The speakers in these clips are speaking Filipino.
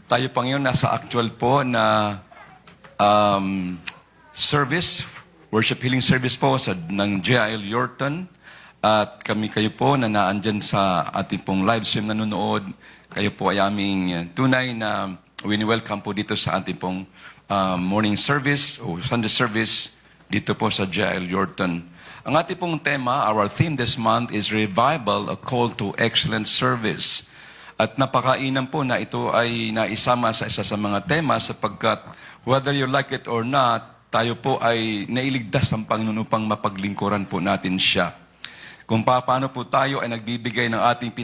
Tayo pa ngayon nasa actual po na service, worship healing service po ng J.I.L. Yorton. At kayo po na naandyan sa ating pong live stream nanonood, kayo po ay aming tunay na wini-welcome po dito sa ating pong morning service o Sunday service dito po sa J.I.L. Yorton. Ang ating pong tema, our theme this month is Revival, a Call to Excellent Service. At napakainam po na ito ay naisama sa isa sa mga tema sapagkat whether you like it or not, tayo po ay nailigtas ng Panginoon upang mapaglingkuran po natin siya. Kung paano po tayo ay nagbibigay ng ating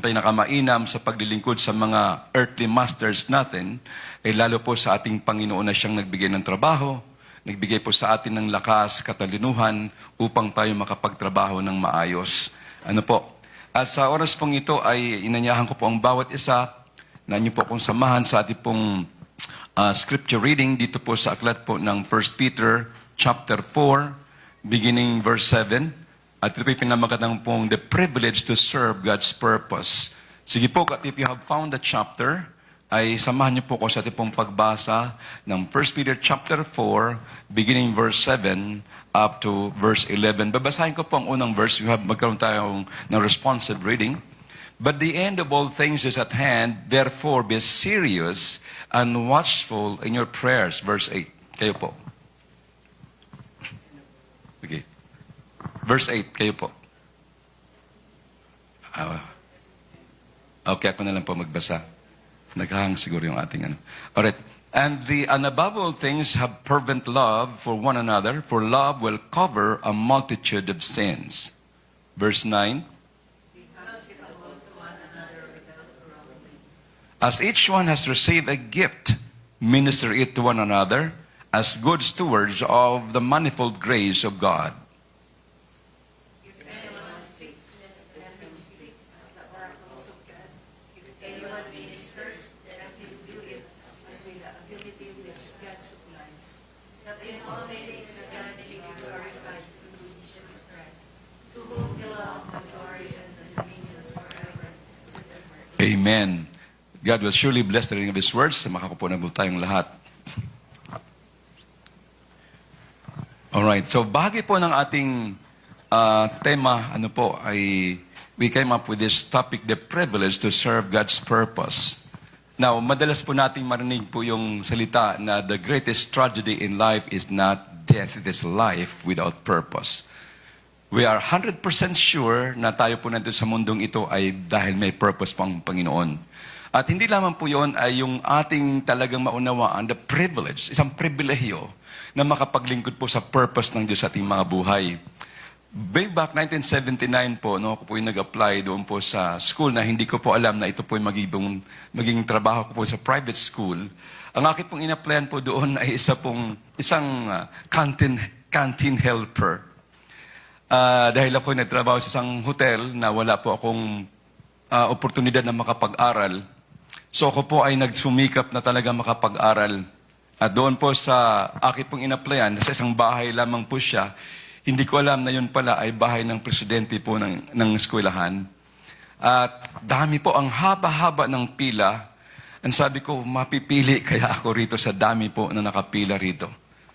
pinakamainam sa paglilingkod sa mga earthly masters natin, ay lalo po sa ating Panginoon na siyang nagbigay ng trabaho, nagbigay po sa atin ng lakas, katalinuhan, upang tayo makapagtrabaho ng maayos. Ano po? At sa oras pong ito ay inanyahan ko po ang bawat isa na inyo po akong samahan sa ating pong scripture reading dito po sa aklat po ng 1 Peter chapter 4, beginning verse 7. At ito po pinamagatang pong the privilege to serve God's purpose. Sige po, if you have found the chapter, ay samahan niyo po ko sa ating pong pagbasa ng 1 Peter chapter 4, beginning verse 7 up to verse 11. Babasahin ko po ang unang verse. Magkaroon tayo ng responsive reading. But the end of all things is at hand, therefore be serious and watchful in your prayers. Verse 8. Kayo po. Okay. Verse 8, kayo po. Okay, ako na lang po magbasa. Naghahang siguro yung ating ano. Alright. And above all things, have fervent love for one another, for love will cover a multitude of sins. Verse 9. As each one has received a gift, minister it to one another as good stewards of the manifold grace of God. Amen. God will surely bless the reading of His words. Makakupunan po tayong lahat. Alright, so bahagi po ng ating tema, we came up with this topic, the privilege to serve God's purpose. Now, madalas po nating marinig po yung salita na the greatest tragedy in life is not death, it is life without purpose. We are 100% sure na tayo po nandito sa mundong ito ay dahil may purpose po ang Panginoon. At hindi lamang po yon ay yung ating talagang maunawaan, the privilege, isang pribilehyo na makapaglingkod po sa purpose ng Diyos sa ating mga buhay. Way back 1979 po, ako po yung nag-apply doon po sa school na hindi ko po alam na ito po yung magiging trabaho ko po sa private school. Ang aking pong in-applyan po doon ay isang canteen helper. Dahil ako nagtrabaho sa isang hotel na wala po akong oportunidad na makapag-aral. So ako po ay nagsumikap na talaga makapag-aral. At doon po sa aking pong in-applyan, sa isang bahay lamang po siya, hindi ko alam na yun pala ay bahay ng presidente po ng eskwelahan. At dami po, ang haba-haba ng pila. Ang sabi ko, mapipili kaya ako rito sa dami po na nakapila rito.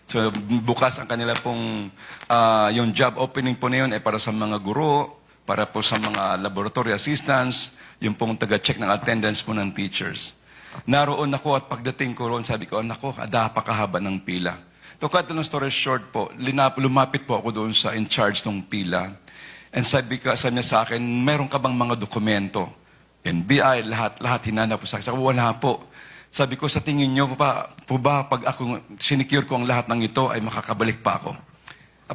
So, bukas ang kanila pong, yung job opening po na yun ay para sa mga guro, para po sa mga laboratory assistants, yung pong taga-check ng attendance po ng teachers. Naroon ako at pagdating ko roon, sabi ko, nako, napakahaba ng pila. To cut the long story short po, lumapit po ako doon sa in charge ng pila. And sabi niya sa akin, meron ka bang mga dokumento? NBI, lahat hinanap po sa akin. Wala po. Sabi ko, sa tingin niyo pa pag ako sinicure ko ang lahat ng ito, ay makakabalik pa ako.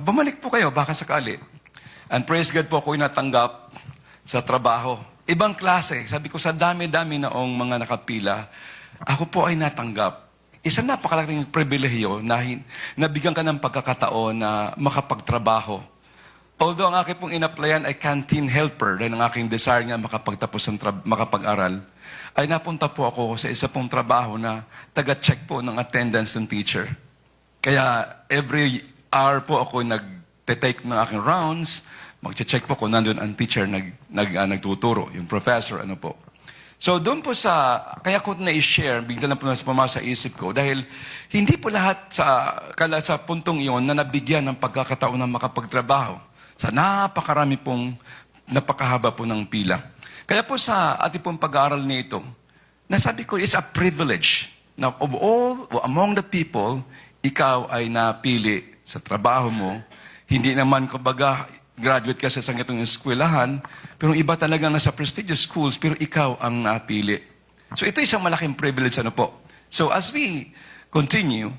Bumalik po kayo, baka sakali. And praise God po, ako natanggap sa trabaho. Ibang klase. Sabi ko, sa dami-dami naong mga nakapila, ako po ay natanggap. Isang napakalaking pribilehyo na nabigyan ka ng pagkakataon na makapagtrabaho. Although ang aking pong in-applyan ay canteen helper, dahil ang aking desire nga makapag-aral, ay napunta po ako sa isa pong trabaho na taga-check po ng attendance ng teacher. Kaya every hour po ako nag-take ng aking rounds, mag-check po kung nandun ang teacher nagtuturo, yung professor, ano po. So doon po kaya ko na-share, bigla lang po pumasa sa isip ko, dahil hindi po lahat sa puntong iyon na nabigyan ng pagkakataon na makapagtrabaho. Sa napakahaba po ng pila. Kaya po sa ating pong pag-aaral nito, nasabi ko, it's a privilege. Now, among the people, ikaw ay napili sa trabaho mo. Hindi naman, kumbaga, graduate ka sa ganitong eskwelahan, pero iba talaga nasa prestigious schools, pero ikaw ang napili. So ito isang malaking privilege, ano po. So as we continue,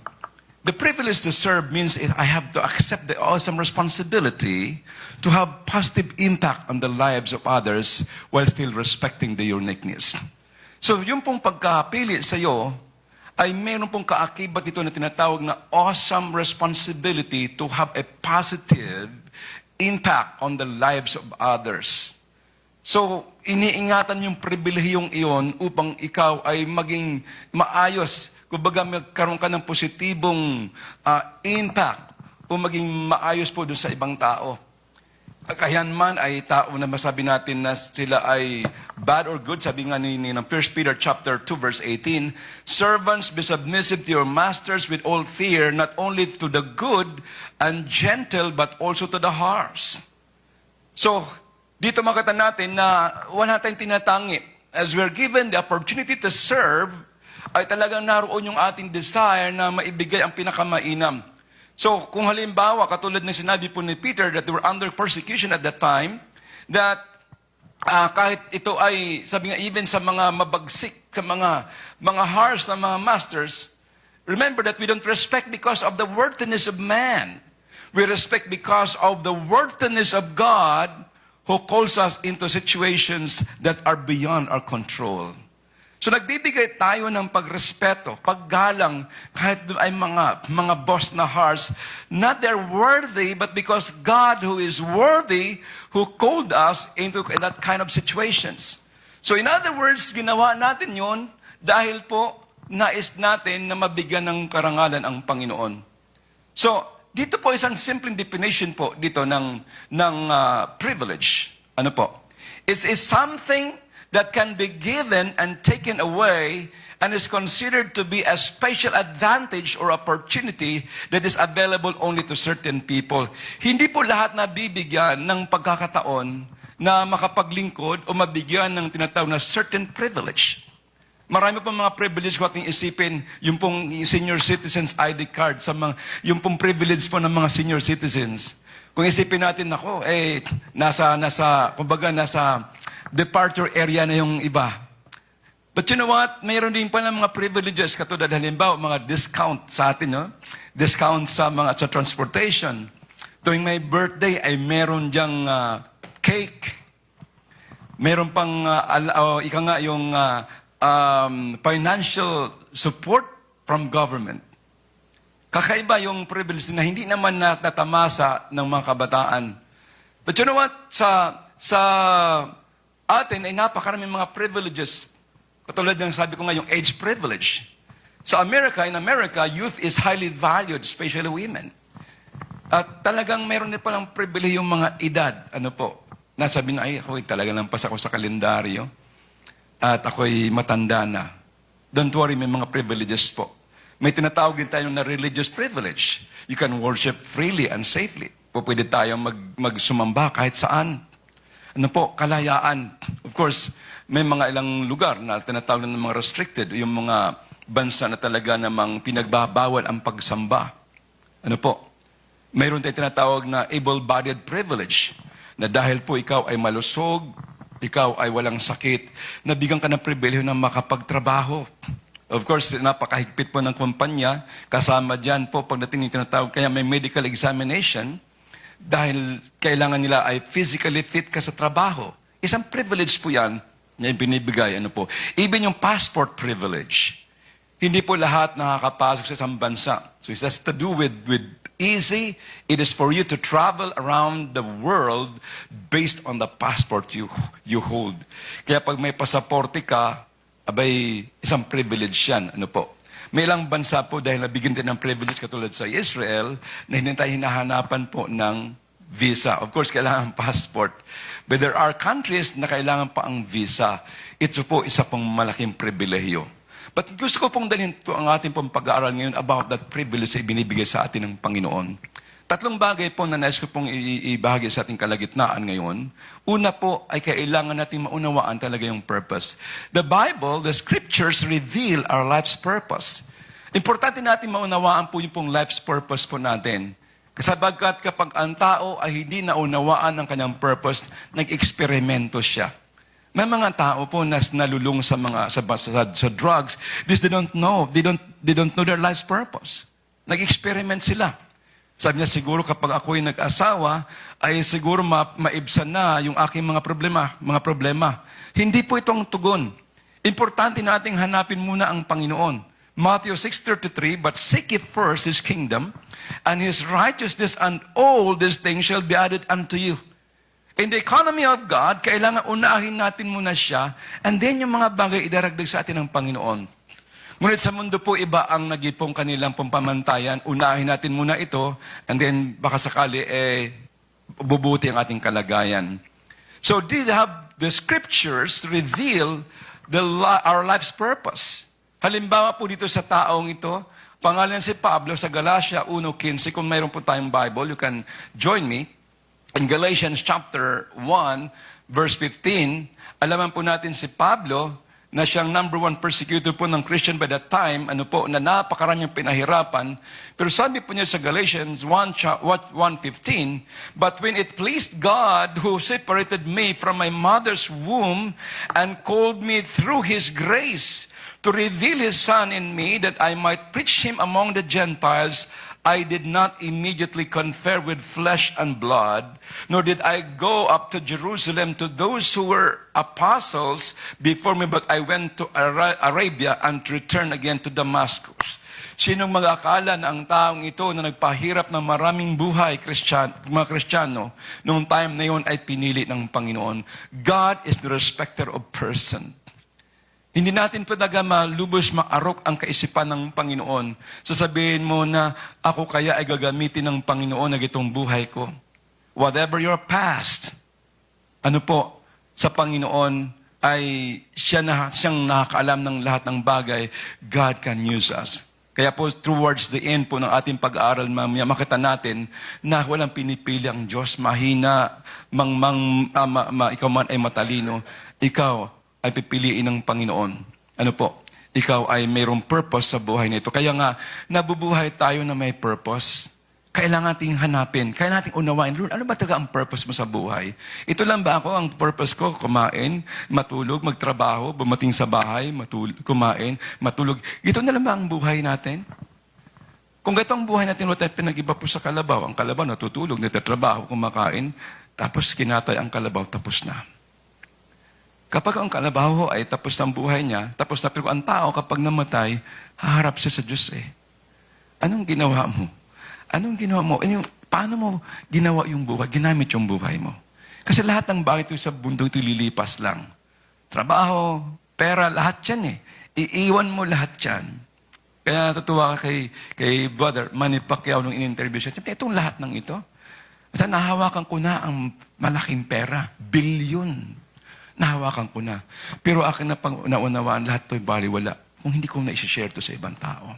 the privilege to serve means I have to accept the awesome responsibility to have positive impact on the lives of others while still respecting the uniqueness. So yung pong pagkapili sa iyo, ay meron pong kaakibat ito na tinatawag na awesome responsibility to have a positive impact on the lives of others. So, iniingatan yung pribilehiyong iyon upang ikaw ay maging maayos. Kumbaga, magkaroon ka ng positibong impact o maging maayos po dun sa ibang tao. Kayan man ay tao na masabi natin na sila ay bad or good, sabi nga ni 1 Peter chapter 2 verse 18, servants, be submissive to your masters with all fear, not only to the good and gentle, but also to the harsh. So, dito makita natin na wala tayong tinatangi. As we're given the opportunity to serve, ay talagang naroon yung ating desire na maibigay ang pinakamainam. So, kung halimbawa, katulad ng sinabi po ni Peter that they were under persecution at that time, that kahit ito ay, sabi nga, even sa mga mabagsik, sa mga harsh na mga masters, remember that we don't respect because of the worthiness of man. We respect because of the worthiness of God who calls us into situations that are beyond our control. So nagbibigay tayo ng pagrespeto, paggalang, kahit ay mga boss na harsh, not they're worthy, but because God who is worthy, who called us into that kind of situations. So in other words, ginawa natin yon dahil po nais natin na mabigyan ng karangalan ang Panginoon. So, dito po isang simple definition po dito ng privilege. Ano po? It's something that can be given and taken away and is considered to be a special advantage or opportunity that is available only to certain people. Hindi po lahat nabibigyan ng pagkakataon na makapaglingkod o mabigyan ng tinatawag na certain privilege. Marami pong mga privilege ko ating isipin, yung pong senior citizens ID card, yung pong privilege po ng mga senior citizens. Kung isipin natin, nasa departure area na yung iba. But you know what? Mayroon din pala mga privileges, katulad halimbawa, mga discount sa atin, no? Discount sa transportation. Tuwing may birthday, ay meron diyang cake. Meron pang, financial support from government. Kakaiba yung privilege na hindi naman natamasa ng mga kabataan. But you know what? Sa atin ay napakaraming mga privileges. Katulad ng sabi ko nga, yung age privilege. In America, youth is highly valued, especially women. At talagang meron din palang privilege yung mga edad. Ano po? Nasabi na, ako talaga lampas ako sa kalendaryo. At ako'y matanda na. Don't worry, may mga privileges po. May tinatawag din tayo na religious privilege. You can worship freely and safely. Pwede tayo magsumamba kahit saan. Ano po, kalayaan. Of course, may mga ilang lugar na tinatawag ng mga restricted, yung mga bansa na talaga namang pinagbabawal ang pagsamba. Ano po, mayroon tayong tinatawag na able-bodied privilege, na dahil po ikaw ay malusog, ikaw ay walang sakit, nabigyan ka ng pribilehyo na makapagtrabaho. Of course, napakahigpit po ng kumpanya, kasama dyan po pagdating ng tinatawag, kaya may medical examination, dahil kailangan nila ay physically fit ka sa trabaho. Isang privilege po yan na binibigay. Ano po? Even yung passport privilege. Hindi po lahat nakakapasok sa isang bansa. So it has to do with easy. It is for you to travel around the world based on the passport you hold. Kaya pag may pasaporte ka, abay, isang privilege yan. Ano po? May ilang bansa po dahil nabigyan din ng privilege katulad sa Israel na hindi tayo hinahanapan po ng visa. Of course, kailangan passport. But there are countries na kailangan pa ang visa. Ito po isa pong malaking pribilehiyo. But gusto ko pong dalhin ito ang ating pong pag-aaral ngayon about that privilege na ibinibigay sa atin ng Panginoon. Tatlong bagay po na nais ko pong ibahagi sa ating kalagitnaan ngayon. Una po ay kailangan natin maunawaan talaga yung purpose. The Bible, the Scriptures reveal our life's purpose. Importante natin maunawaan po yung pong life's purpose po natin. Kasabagkat kapag ang tao ay hindi naunawaan ang kanyang purpose, nag-eksperimento siya. May mga tao po na nalulung sa drugs. They don't know their life's purpose. Nag-experiment sila. Sabi niya, siguro kapag ako'y nag-asawa, ay siguro maibsan na yung aking mga problema. Hindi po itong tugon. Importante nating hanapin muna ang Panginoon. Matthew 6:33, but seek ye first His kingdom, and His righteousness, and all these things shall be added unto you. In the economy of God, kailangan unahin natin muna siya, and then yung mga bagay idaragdag sa atin ng Panginoon. Ngunit sa mundo po, iba ang nagipong kanilang pamantayan. Unahin natin muna ito, and then baka sakali, bubuti ang ating kalagayan. So, the Scriptures reveal our life's purpose. Halimbawa po dito sa taong ito, pangalan si Pablo sa Galatia 1:15. Kung mayroon po tayong Bible, you can join me. In Galatians chapter 1, verse 15, alaman po natin si Pablo na siyang number one persecutor po ng Christian by that time, na napakaraming pinahirapan. Pero sabi po niya sa Galatians 1:15, but when it pleased God who separated me from my mother's womb and called me through His grace to reveal His Son in me that I might preach Him among the Gentiles, I did not immediately confer with flesh and blood, nor did I go up to Jerusalem to those who were apostles before me, but I went to Arabia and returned again to Damascus. Sinong mag-akala na ang taong ito na nagpahirap ng maraming buhay, mga Kristiyano, noong time na yun ay pinili ng Panginoon? God is the respecter of person. Hindi natin talaga malubos maarok ang kaisipan ng Panginoon. Sasabihin mo na ako kaya ay gagamitin ng Panginoon na itong buhay ko. Whatever your past, sa Panginoon ay siyang nakakaalam ng lahat ng bagay. God can use us. Kaya po towards the end po ng ating pag-aaral, mamaya makita natin na walang pinipili ang Diyos. Mahina, ikaw man ay matalino. Ikaw ay pipiliin ng Panginoon. Ikaw ay mayroong purpose sa buhay nito. Kaya nga, nabubuhay tayo na may purpose. Kailangan nating hanapin. Kailangan nating unawain, Lord, ano ba talaga ang purpose mo sa buhay? Ito lang ba ako, ang purpose ko, kumain, matulog, magtrabaho, bumating sa bahay, kumain, matulog. Ito na lang ba ang buhay natin? Kung ito ang buhay natin, wala tayong pinag-iba po sa kalabaw. Ang kalabaw, natutulog, natatrabaho, kumakain, tapos kinatay ang kalabaw, tapos na. Kapag ang kalabaw ay tapos ng buhay niya, tapos na, pero ang tao kapag namatay, haharap siya sa Diyos Anong ginawa mo? Anong ginawa mo? Paano mo ginawa yung buhay? Ginamit yung buhay mo. Kasi lahat ng bagay ito sa bundong ito lilipas lang. Trabaho, pera, lahat yan Iiwan mo lahat yan. Kaya natutuwa ka kay Brother Manny Pacquiao nung in-interview siya. Siyempre, itong lahat ng ito. Basta nahawakan ko na ang malaking pera. Bilyon. Nahawakan ko na. Pero akin na pang naunawaan, lahat to'y baliwala kung hindi ko na-share to sa ibang tao.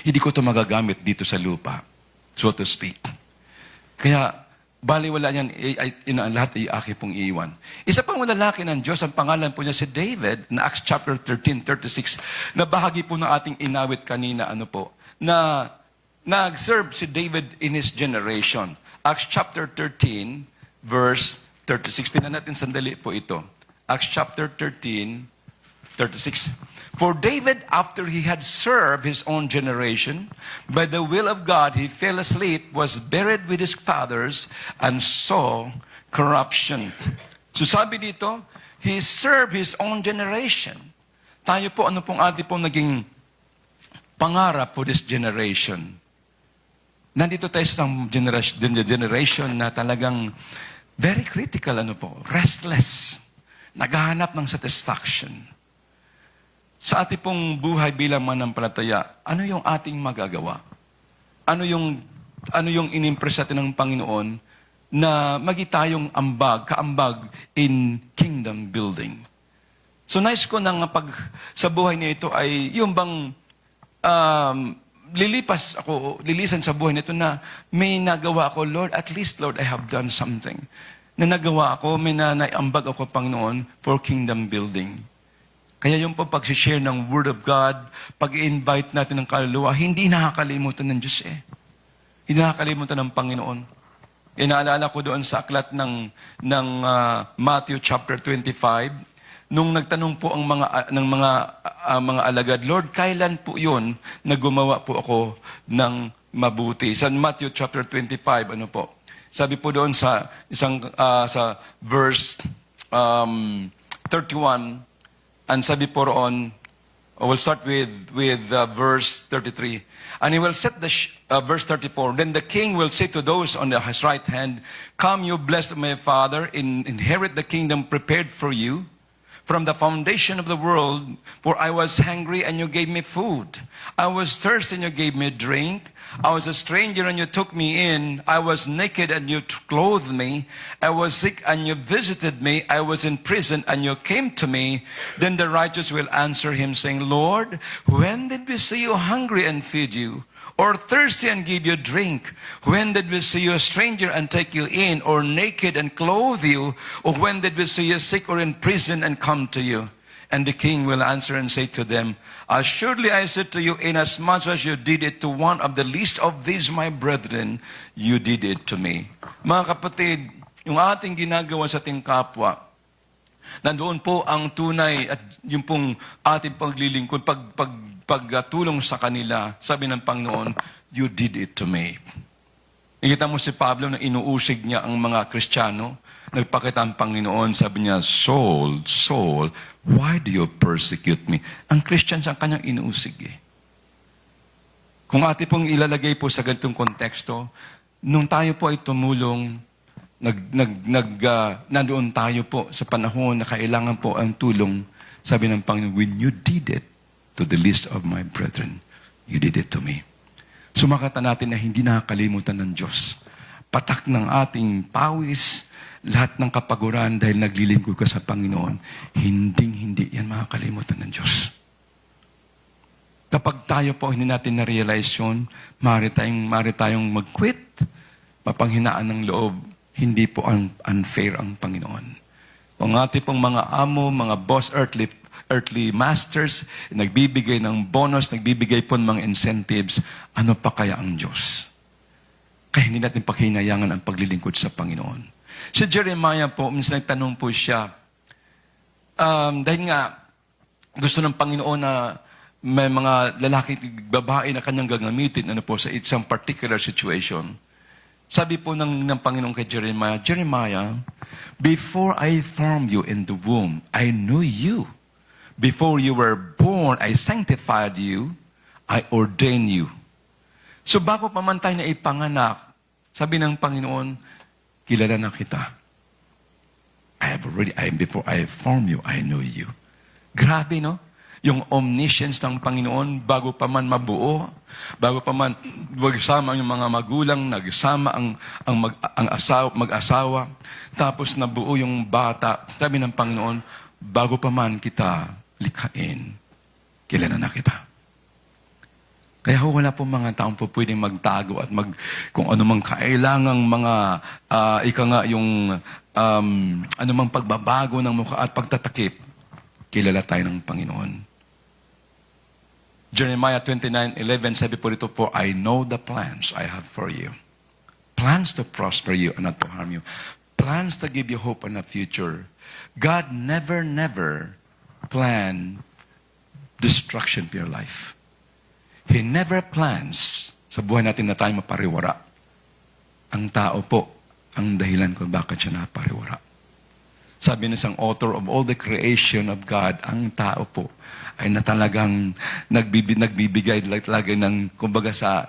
Hindi ko to magagamit dito sa lupa, so to speak. Kaya, baliwala yan, lahat ay aking pong iiwan. Isa pang lalaki ng Diyos, ang pangalan po niya si David, na Acts chapter 13:36, na bahagi po ng ating inawit kanina, na nag-serve si David in his generation. Acts chapter 13, verse 36. Tingnan natin sandali po ito. Acts chapter 13, 36. For David, after he had served his own generation, by the will of God, he fell asleep, was buried with his fathers, and saw corruption. So sabi dito, he served his own generation. Tayo po, ano pong ating pong naging pangarap for this generation? Nandito tayo sa isang generation na talagang very critical, restless. Naghahanap ng satisfaction. Sa ating pong buhay bilang manampalataya, ano yung ating magagawa? Ano yung inimpress natin ng Panginoon na tayong kaambag in kingdom building. So nice ko nang sa buhay nito ay yung bang lilisan sa buhay nito na may nagawa ako, Lord, at least, Lord, I have done something. Na nagawa ako, may naiambag ako, Panginoon, for kingdom building. Kaya yung pag-share ng Word of God, pag-invite natin ng kaluluwa, hindi nakakalimutan ng Diyos eh. Hindi nakakalimutan ng Panginoon. Inaalala ko doon sa aklat ng Matthew chapter 25, nung nagtanong po ang mga alagad, Lord, kailan po yun na gumawa po ako ng mabuti? Sa Matthew chapter 25, ano po? Sabi po doon sa sa verse 31, and sabi po roon, we'll start with verse 33. And he will set verse 34. Then the king will say to those on his right hand, come, you blessed of my Father, inherit the kingdom prepared for you from the foundation of the world, for I was hungry and you gave me food. I was thirsty and you gave me drink. I was a stranger and you took me in. I was naked and you clothed me. I was sick and you visited me. I was in prison and you came to me. Then the righteous will answer him, saying, Lord, when did we see you hungry and feed you? Or thirsty and give you drink? When did we see you a stranger and take you in? Or naked and clothe you? Or when did we see you sick or in prison and come to you? And the king will answer and say to them, assuredly I said to you, inasmuch as you did it to one of the least of these my brethren, you did it to me. Mga kapatid, yung ating ginagawa sa ating kapwa, nandoon po ang tunay at yung pong ating paglilingkod, pagtulong sa kanila, sabi ng Panginoon, you did it to me. Nakita mo si Pablo na inuusig niya ang mga Kristiyano, nagpakita ang Panginoon, sabi niya, Saul, Saul, why do you persecute me? Ang Christians ang kanyang inuusig eh. Kung ati pong ilalagay po sa ganitong konteksto, nung tayo po ay tumulong, nandoon tayo po sa panahon na kailangan po ang tulong, sabi ng Panginoon, when you did it to the least of my brethren, you did it to me. Sumakata natin na hindi nakakalimutan ng Diyos. Patak ng ating pawis, lahat ng kapaguran dahil naglilingkod ka sa Panginoon, hindi yan makakalimutan ng Diyos. Kapag tayo po hindi natin na-realize yun, maaari tayong mag-quit, mapanghinaan ng loob, hindi po unfair ang Panginoon. Kung ating pong mga amo, mga boss, earthly masters, nagbibigay ng bonus, nagbibigay po ng mga incentives, ano pa kaya ang Diyos? Kaya hindi natin paghinayangan ang paglilingkod sa Panginoon. Si Jeremiah po, minsan nagtanong po siya, dahil nga, gusto ng Panginoon na may mga lalaki, babae na kanyang gagamitin ano po, sa isang particular situation. Sabi po ng Panginoon kay Jeremiah, Jeremiah, before I formed you in the womb, I knew you. Before you were born, I sanctified you, I ordained you. So bago pa man tayo na ipanganak, sabi ng Panginoon, kilala na kita. Before I formed you, I knew you. Grabe, no? Yung omniscience ng Panginoon, bago pa man mabuo, bago pa man magsama yung mga magulang, nagsama ang mag-asawa, tapos nabuo yung bata, sabi ng Panginoon, bago pa man kita likhain, kilala na kita. Kaya wala po mga taong po pwedeng magtago at kung ano mang kailangang mga, anumang pagbabago ng mukha at pagtatakip, kilala tayo ng Panginoon. Jeremiah 29:11, sabi po dito po, I know the plans I have for you. Plans to prosper you and not to harm you. Plans to give you hope and a future. God never planned destruction for your life. He never plans sa buhay natin na tayo mapariwara. Ang tao po, ang dahilan kung bakit siya napariwara. Sabi ng isang author of all the creation of God, ang tao po ay na talagang nagbibigay lagi ng, kumbaga sa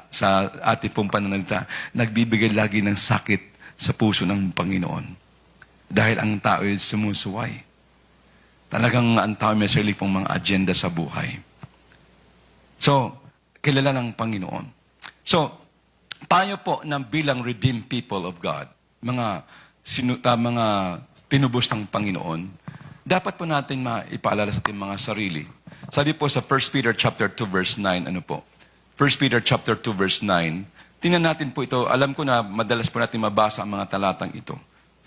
ating pong pananalita, nagbibigay lagi ng sakit sa puso ng Panginoon. Dahil ang tao ay sumusuway. Talagang ang tao may sarili pong mga agenda sa buhay. So, kilala ng Panginoon. So, tayo po ng bilang redeemed people of God, mga tinubos ng Panginoon, dapat po natin maipaalala sa ating mga sarili. Sabi po sa 1 Peter chapter 2 verse 9, ano po? 1 Peter chapter 2 verse 9. Tingnan natin po ito. Alam ko na madalas po natin mabasa ang mga talatang ito.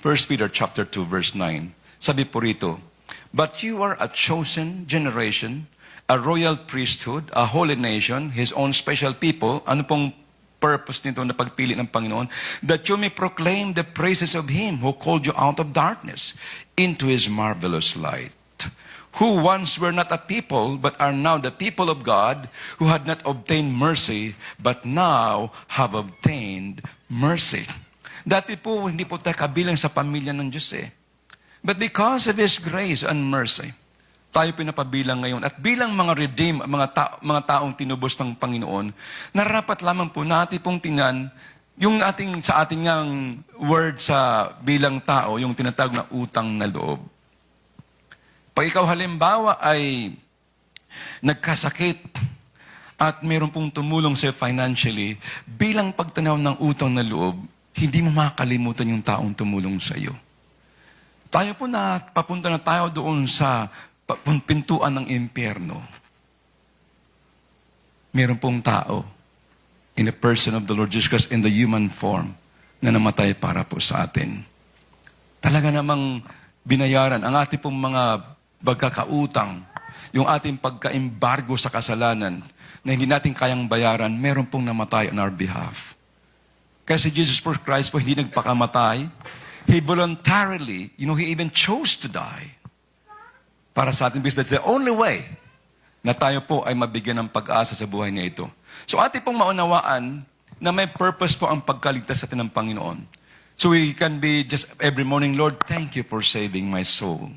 1 Peter chapter 2 verse 9. Sabi po rito, "But you are a chosen generation, a royal priesthood, a holy nation, His own special people." Ano pong purpose nito na pagpili ng Panginoon? "That you may proclaim the praises of Him who called you out of darkness into His marvelous light. Who once were not a people, but are now the people of God, who had not obtained mercy, but now have obtained mercy." Dati po, hindi po tayo kabilang sa pamilya ng Diyos eh. But because of His grace and mercy, tayo pinapabilang ngayon. At bilang mga redeem, mga taong tinubos ng Panginoon, narapat lamang po natin pong tingnan yung sa ating ngang word sa bilang tao, yung tinatawag na utang na loob. Pag ikaw halimbawa ay nagkasakit at meron pong tumulong sa'yo financially, bilang pagtanaw ng utang na loob, hindi mo makakalimutan yung taong tumulong sa'yo. Tayo po papunta na tayo doon sa pintuan ng impyerno. Meron pong tao in the person of the Lord Jesus Christ in the human form na namatay para po sa atin. Talaga namang binayaran ang ating pong mga pagkakautang, yung ating pagka-embargo sa kasalanan na hindi natin kayang bayaran, meron pong namatay on our behalf. Kasi Jesus Christ po hindi nagpakamatay. He voluntarily, He even chose to die para sa atin. Because that's the only way na tayo po ay mabigyan ng pag-asa sa buhay niya ito. So ating pong maunawaan na may purpose po ang pagkaligtas sa atin ng Panginoon. So we can be just every morning, "Lord, thank you for saving my soul."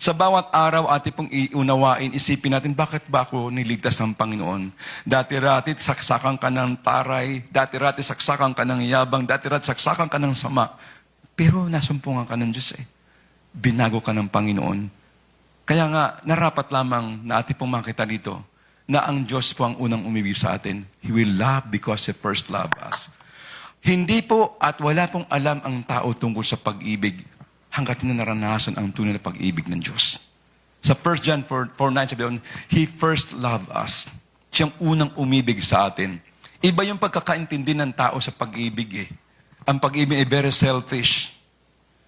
Sa bawat araw, ating pong iunawain, isipin natin, bakit ba ako niligtas ng Panginoon? Dati-rati, saksakan ka ng taray. Dati-rati, saksakan ka ng yabang. Dati-rati, saksakan ka ng sama. Pero nasumpungan ka ng Diyos eh. Binago ka ng Panginoon. Kaya nga, narapat lamang na ating pong makita dito na ang Diyos po ang unang umibig sa atin. He will love because He first loved us. Hindi po at wala pong alam ang tao tungkol sa pag-ibig hanggat na naranasan ang tunay na pag-ibig ng Diyos. Sa 1 John 4:9 sabi doon, He first loved us. Siyang unang umibig sa atin. Iba yung pagkakaintindi ng tao sa pag-ibig eh. Ang pag-ibig ay very selfish.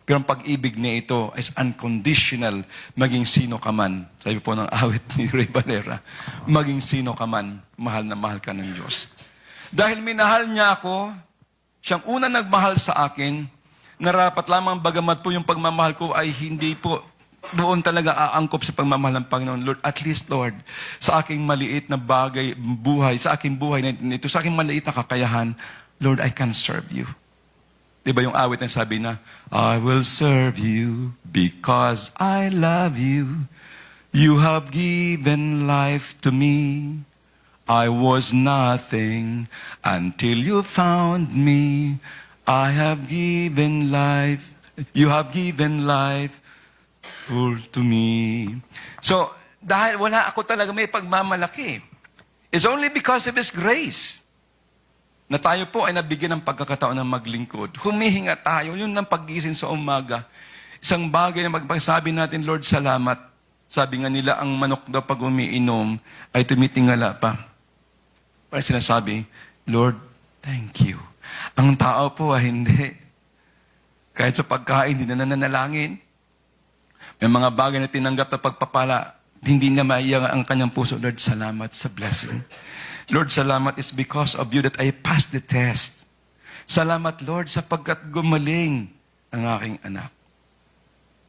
Pero ang pag-ibig na ito is unconditional, maging sino ka man. Sabi po ng awit ni Ray Valera, maging sino ka man, mahal na mahal ka ng Diyos. Dahil minahal niya ako, siyang una nagmahal sa akin, narapat lamang bagamat po yung pagmamahal ko ay hindi po doon talaga aangkop sa pagmamahal ng Panginoon. Lord, at least, Lord, sa aking maliit na bagay, buhay, sa aking buhay na ito, sa aking maliit na kakayahan, Lord, I can serve you. Diba yung awit na sabi na, "I will serve you because I love you. You have given life to me. I was nothing until you found me. I have given life. You have given life full to me." So, dahil wala ako talaga may pagmamalaki, it's only because of His grace na tayo po ay nabigyan ng pagkakataon ng maglingkod. Humihinga tayo, yun ang pag-gising sa umaga. Isang bagay na magpasabi natin, "Lord, salamat." Sabi nga nila, ang manok daw pag umiinom ay tumitingala pa. Para sinasabi, "Lord, thank you." Ang tao po ay hindi. Kahit sa pagkain, hindi na nananalangin. May mga bagay na tinanggap na pagpapala, hindi niya maiyang ang kanyang puso. "Lord, salamat sa blessing. Lord, salamat, it's because of you that I passed the test. Salamat, Lord, sapagkat gumaling ang aking anak."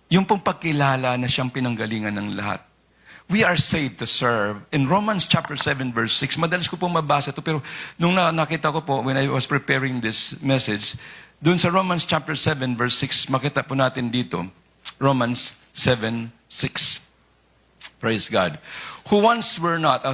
Yung pong pagkilala na siyang pinanggalingan ng lahat. We are saved to serve. In Romans chapter 7 verse 6, madalas ko pong mabasa ito, pero nung nakita ko po, when I was preparing this message, dun sa Romans chapter 7 verse 6, makita po natin dito, Romans 7:6. Praise God. Who once were not,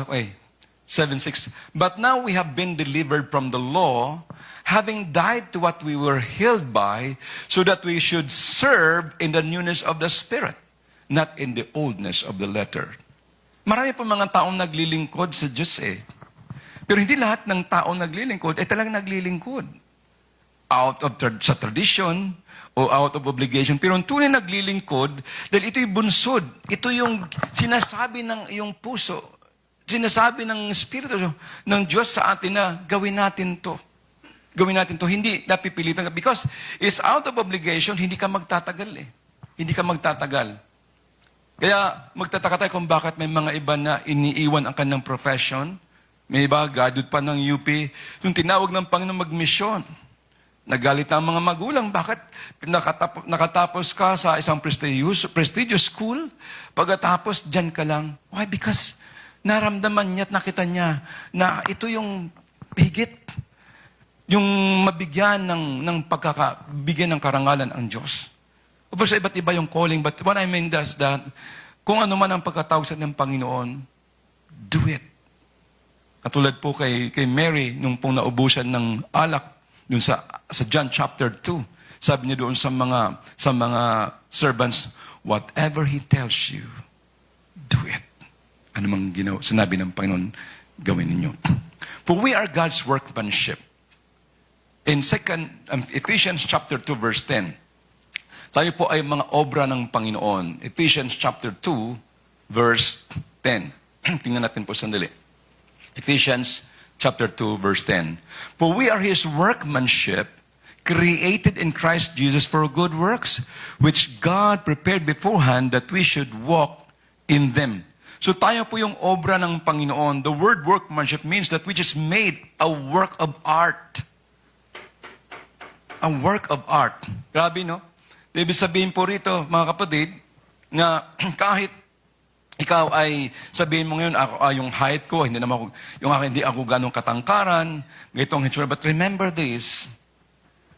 7:6. But now we have been delivered from the law, having died to what we were held by, so that we should serve in the newness of the Spirit, not in the oldness of the letter. Marami po mga taong naglilingkod sa Diyos eh. Pero hindi lahat ng taong naglilingkod ay talagang naglilingkod. out of sa tradition o out of obligation. Pero ang tunay naglilingkod, dahil ito'y bunsod. Ito yung sinasabi ng iyong puso. Sinasabi ng Espiritu ng Diyos sa atin na gawin natin to. Gawin natin to. Hindi napipilitan ka. Because it's out of obligation, hindi ka magtatagal eh. Hindi ka magtatagal. Kaya magtataka tayo kung bakit may mga iba na iniiwan ang kanilang profession. May iba, graduate pa ng UP. Yung tinawag ng Panginoon magmisyon. Nagalit ang mga magulang. Bakit nakatapos ka sa isang prestigious school, pagkatapos dyan ka lang? Why? Because naramdaman niya at nakita niya na ito yung higit, yung mabigyan bigyan ng karangalan ang Diyos. Of course, iba't iba yung calling, but what I mean is that kung ano man ang pagkatawag sa ng Panginoon, do it. Katulad po kay Mary, nung pong naubusan ng alak, dun sa John chapter 2, sabi niya doon sa mga servants, whatever He tells you, do it. Ano mang sinabi ng Panginoon, gawin ninyo. For we are God's workmanship. In Ephesians chapter 2 verse 10, tayo po ay mga obra ng Panginoon. Ephesians chapter 2 verse 10. Tingnan natin po sandali. Ephesians chapter 2 verse 10. For we are His workmanship, created in Christ Jesus for good works, which God prepared beforehand that we should walk in them. So tayo po yung obra ng Panginoon. The word workmanship means that which is made a work of art. A work of art. Grabe, no? Ibig sabihin po rito, mga kapatid, na kahit ikaw ay sabihin mo ngayon, yung height ko, hindi ako ganong katangkaran, ganitong hitsura. But remember this,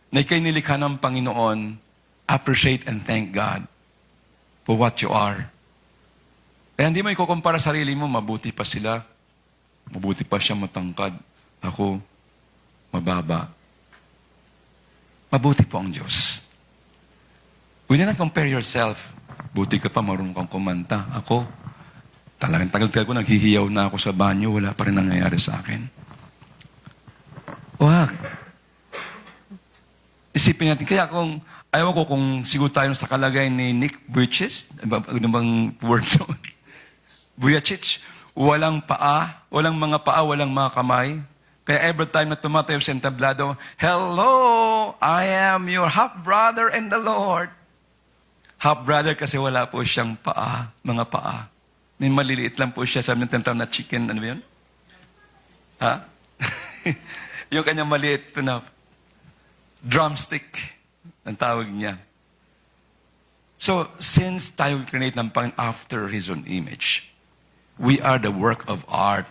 na ikay nilikha ng Panginoon, appreciate and thank God for what you are. Kaya hindi mo ikukumpara sarili mo, mabuti pa sila. Mabuti pa siya matangkad. Ako, mababa. Mabuti po ang Diyos. We do not compare yourself. Buti ka pa, marunong kang kumanta. Ako, talagang tagal-tagal ko, naghihiyaw na ako sa banyo, wala pa rin nangyayari sa akin. Wag. Isipin natin, kaya ayaw ko kung siguro tayo sa kalagay ni Nick Vujicic, ano bang word doon? Vujicic, walang paa, walang mga paa, walang mga kamay. Kaya every time na tumatayo sa entablado, hello, I am your half-brother in the Lord. Half-brother kasi wala po siyang paa, mga paa. May maliliit lang po siya, sabi ng tinatawag na chicken, ano ba yun? Ha? Yung kanyang maliit na drumstick, ang tawag niya. So, since tayo create ng Panginoon after His own image, we are the work of art.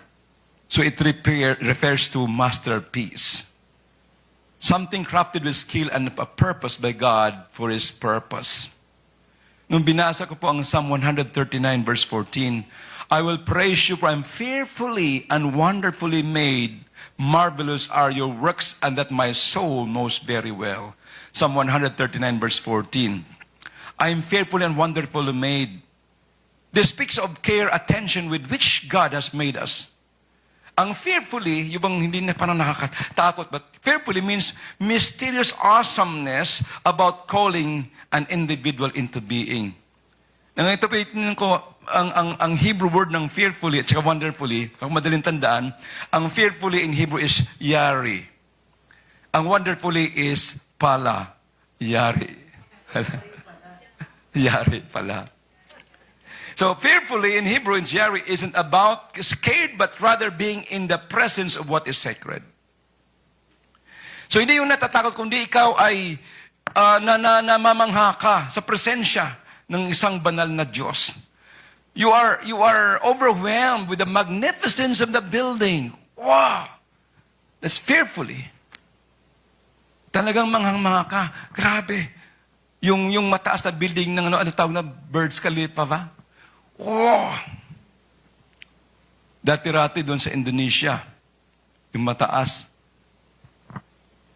So it refers to masterpiece. Something crafted with skill and a purpose by God for His purpose. Nung binasa ko po ang Psalm 139 verse 14, I will praise you for I am fearfully and wonderfully made. Marvelous are your works and that my soul knows very well. Psalm 139 verse 14. I am fearfully and wonderfully made. This speaks of care, attention with which God has made us. Ang fearfully, yung bang hindi na parang nakakatakot, but fearfully means mysterious awesomeness about calling an individual into being. Nang ito po, ko, ang Hebrew word ng fearfully at saka wonderfully, kung madaling tandaan, ang fearfully in Hebrew is yari. Ang wonderfully is pala. Yari. Yari pala. So, fearfully in Hebrew, in Yari, isn't about scared, but rather being in the presence of what is sacred. So, hindi yung natatakot, kundi ikaw ay namamangha ka sa presensya ng isang banal na Diyos. You are overwhelmed with the magnificence of the building. Wow! That's fearfully. Talagang manghang-mangha ka. Grabe. Yung mataas na building ng ano tawag na Burj Khalifa ba? Oh! Dati-rati doon sa Indonesia, yung mataas,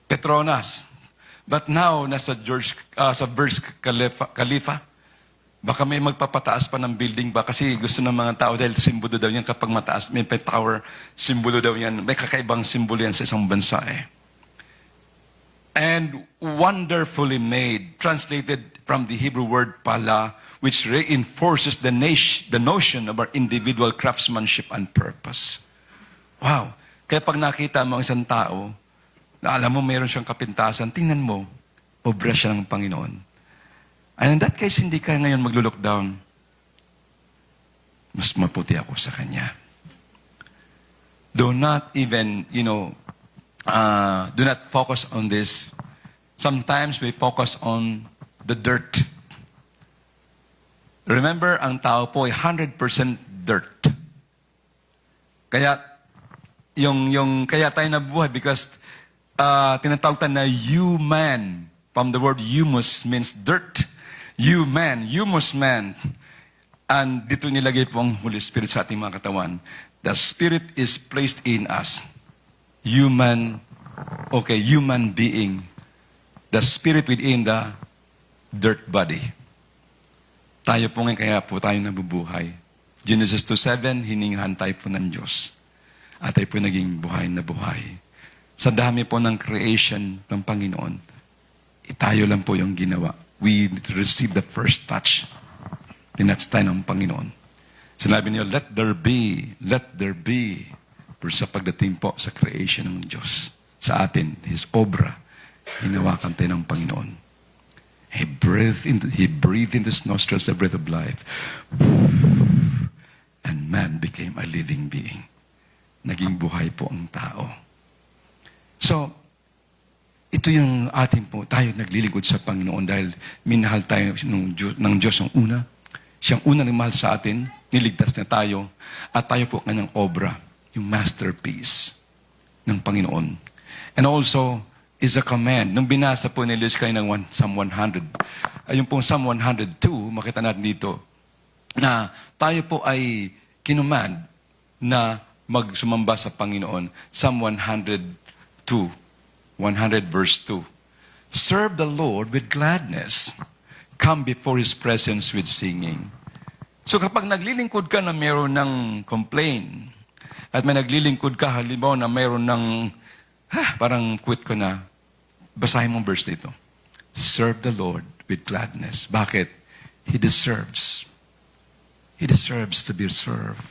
Petronas. But now, nasa Burj Khalifa, baka may magpapataas pa ng building ba? Kasi gusto ng mga tao, dahil simbolo daw yan kapag mataas, may tower, simbolo daw yan. May kakaibang simbolo yan sa isang bansa eh. and wonderfully made, translated from the Hebrew word pala, which reinforces the notion of our individual craftsmanship and purpose. Wow! Kaya pag nakita mo ang isang tao, na alam mo mayroon siyang kapintasan, tingnan mo, obra siya ng Panginoon. And in that case, hindi ka ngayon maglo-look down. Mas maputi ako sa Kanya. Do not even, do not focus on this. Sometimes we focus on the dirt. Remember, ang tao po ay 100% dirt. Kaya, kaya tayo nabuhay because tinatawag tayo na human. From the word humus means dirt. Humus man. And dito nilagay po ang Holy Spirit sa ating mga katawan. The Spirit is placed in us. Human being. The Spirit within the dirt body. Tayo po ngayon, kaya po tayo nabubuhay. Genesis 2:7, hiningahan tayo po ng Diyos. At tayo po naging buhay na buhay. Sa dami po ng creation ng Panginoon, tayo lang po yung ginawa. We received the first touch. Tinatch tayo ng Panginoon. Sinabi niyo, let there be. Pero sa pagdating po sa creation ng Diyos, sa atin, His obra, hinawakan tayo ng Panginoon. He breathed into His nostrils the breath of life. And man became a living being. Naging buhay po ang tao. So, ito yung atin po, tayo naglilingkod sa Panginoon dahil minahal tayo ng Diyos ng una. Siyang una nagmahal sa atin, niligtas na tayo, at tayo po kanyang obra, yung masterpiece ng Panginoon. And also, is a command. Nung binasa po ni Luis kayo ng Psalm 100, ayun pong Psalm 102, makita natin dito, na tayo po ay kinumand na magsumamba sa Panginoon. Psalm 102, 100 verse 2. Serve the Lord with gladness. Come before His presence with singing. So kapag naglilingkod ka na mayroon ng complaint, at may naglilingkod ka, halimbawa na mayroon ng, parang quit ko na, basahin mong verse dito. Serve the Lord with gladness. Bakit? He deserves. He deserves to be served.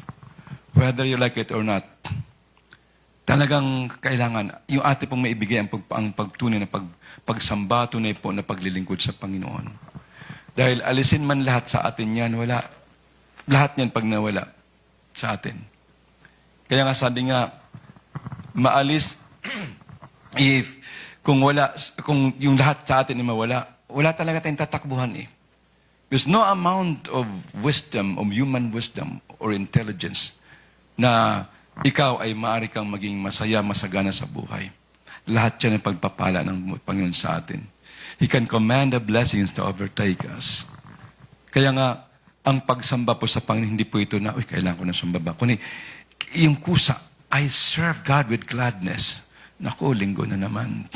Whether you like it or not, talagang kailangan, yung ate pong maibigay ang pagtunay na pagsamba, tunay po na paglilingkod sa Panginoon. Dahil alisin man lahat sa atin yan, wala. Lahat yan pag nawala sa atin. Kaya nga sabi nga, maalis, kung yung lahat sa atin ay mawala, wala talaga tayong tatakbuhan eh. There's no amount of wisdom, of human wisdom or intelligence na ikaw ay maaari kang maging masaya, masagana sa buhay. Lahat yan ay pagpapala ng Panginoon sa atin. He can command the blessings to overtake us. Kaya nga, ang pagsamba po sa Panginoon, hindi po ito na, kailangan ko na sumba. Kundi, yung kusa, I serve God with gladness. Naku, linggo na naman.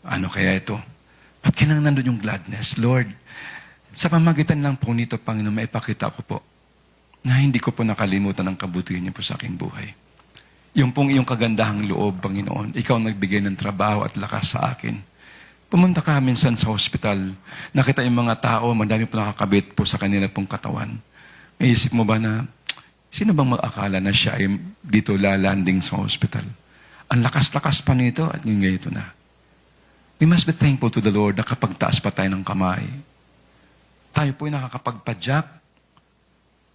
Ano kaya ito? Ba't kailangan nandun yung gladness? Lord, sa pamagitan lang po nito, Panginoon, maipakita ko po na hindi ko po nakalimutan ang kabutihan niyo po sa aking buhay. Yung pong iyong kagandahang loob, Panginoon, ikaw nagbigay ng trabaho at lakas sa akin. Pumunta ka minsan sa hospital, nakita yung mga tao, madami po nakakabit po sa kanila pong katawan. May isip mo ba na, sino bang mag-akala na siya ay dito lalanding sa hospital? Ang lakas-lakas pa nito at yung ganito na. We must be thankful to the Lord na kapag taas pa tayo ng kamay. Tayo po ay nakakapagpadyak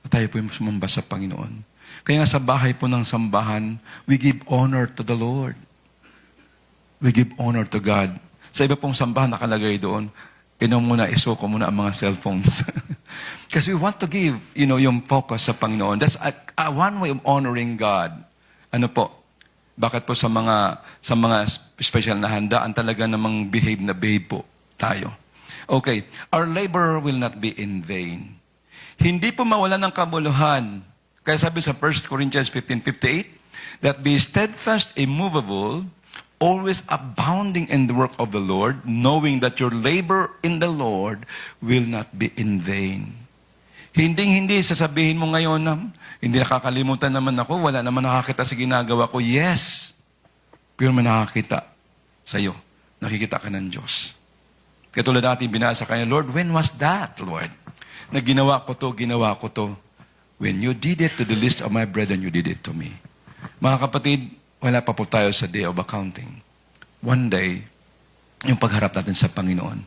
at tayo po ay sumamba sa Panginoon. Kaya nga sa bahay po ng sambahan, we give honor to the Lord. We give honor to God. Sa iba pong sambahan nakalagay doon, isuko muna ang mga cellphones. Kasi we want to give, yung focus sa Panginoon. That's one way of honoring God. Ano po? Bakit po sa mga special na handaan talaga namang behave po tayo? Okay, our labor will not be in vain. Hindi po mawalan ng kabuluhan. Kaya sabi sa 1 Corinthians 15:58, that be steadfast, immovable, always abounding in the work of the Lord, knowing that your labor in the Lord will not be in vain. Hindi sasabihin mo ngayon na, hindi nakakalimutan naman ako, wala naman nakakita sa ginagawa ko. Yes, pero may nakakita sa iyo. nakikita ka ng Diyos. Katulad natin binasa kanya, Lord, when was that, Lord? Na ginawa ko to. When you did it to the least of my brethren, you did it to me. Mga kapatid, wala pa po tayo sa day of accounting. One day, yung pagharap natin sa Panginoon,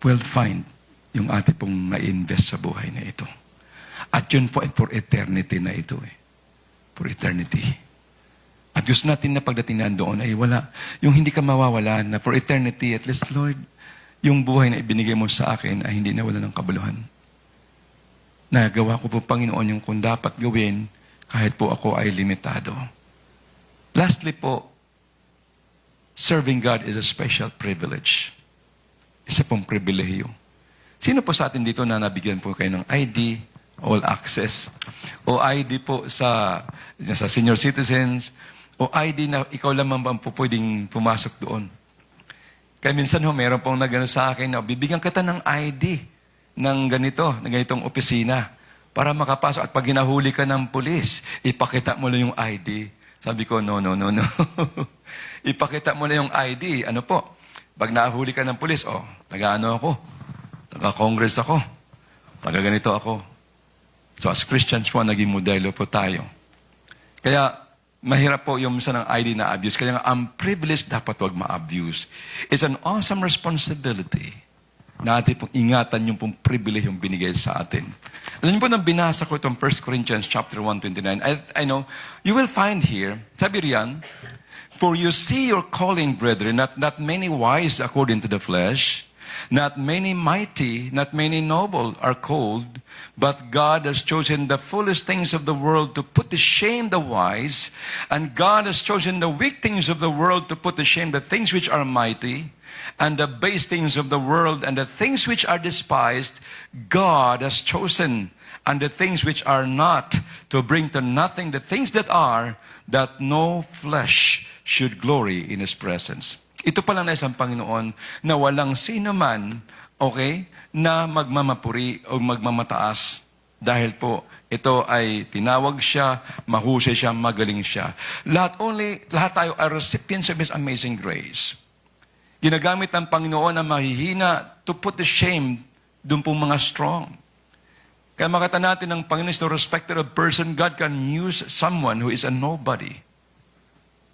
we'll find yung ating pong na-invest sa buhay na ito. At yun po ay for eternity na ito eh. For eternity. At gusto natin na pagdating na doon ay wala. Yung hindi ka mawawalan na for eternity, at least, Lord, yung buhay na ibinigay mo sa akin ay hindi nawala ng kabuluhan. Nagawa ko po, Panginoon, yung kung dapat gawin kahit po ako ay limitado. Lastly po, serving God is a special privilege. Isa pong pribilehiyo. Sino po sa atin dito na nabigyan po kayo ng ID, all access, o ID po sa senior citizens, o ID na ikaw lamang ba po pwedeng pumasok doon? Kaya minsan meron pong nagano sa akin na bibigyan kita ng ID ng ganitong opisina para makapasok. At pag ginahuli ka ng pulis, ipakita mo lang yung ID. Sabi ko, no. Ipakita mo na yung ID. Ano po? Pag nahuli ka ng pulis, taga-ano ako? Taga-Congress ako. Taga-ganito ako. So as Christians po, naging modelo po tayo. Kaya, mahirap po yung minsan ng ID na abuse. Kaya nga, ang privilege dapat wag ma-abuse. It's an awesome responsibility na atin pong ingatan yung pong privilege yung binigay sa atin. Alam niyo po nang binasa ko itong 1 Corinthians chapter 1:29, I know, you will find here, sabi riyan, for you see your calling, brethren, not many wise according to the flesh, not many mighty, not many noble are called, but God has chosen the foolish things of the world to put to shame the wise, and God has chosen the weak things of the world to put to shame the things which are mighty, and the base things of the world, and the things which are despised, God has chosen, and the things which are not, to bring to nothing the things that are, that no flesh should glory in His presence. Ito pala na isang Panginoon na walang sino man, na magmamapuri o magmamataas. Dahil po, ito ay tinawag siya, mahusay siya, magaling siya. Lahat tayo are recipients of His amazing grace. Ginagamit ng Panginoon na mahihina to put to shame dun pong mga strong. Kaya makita natin ng Panginoon is no respecter of person. God can use someone who is a nobody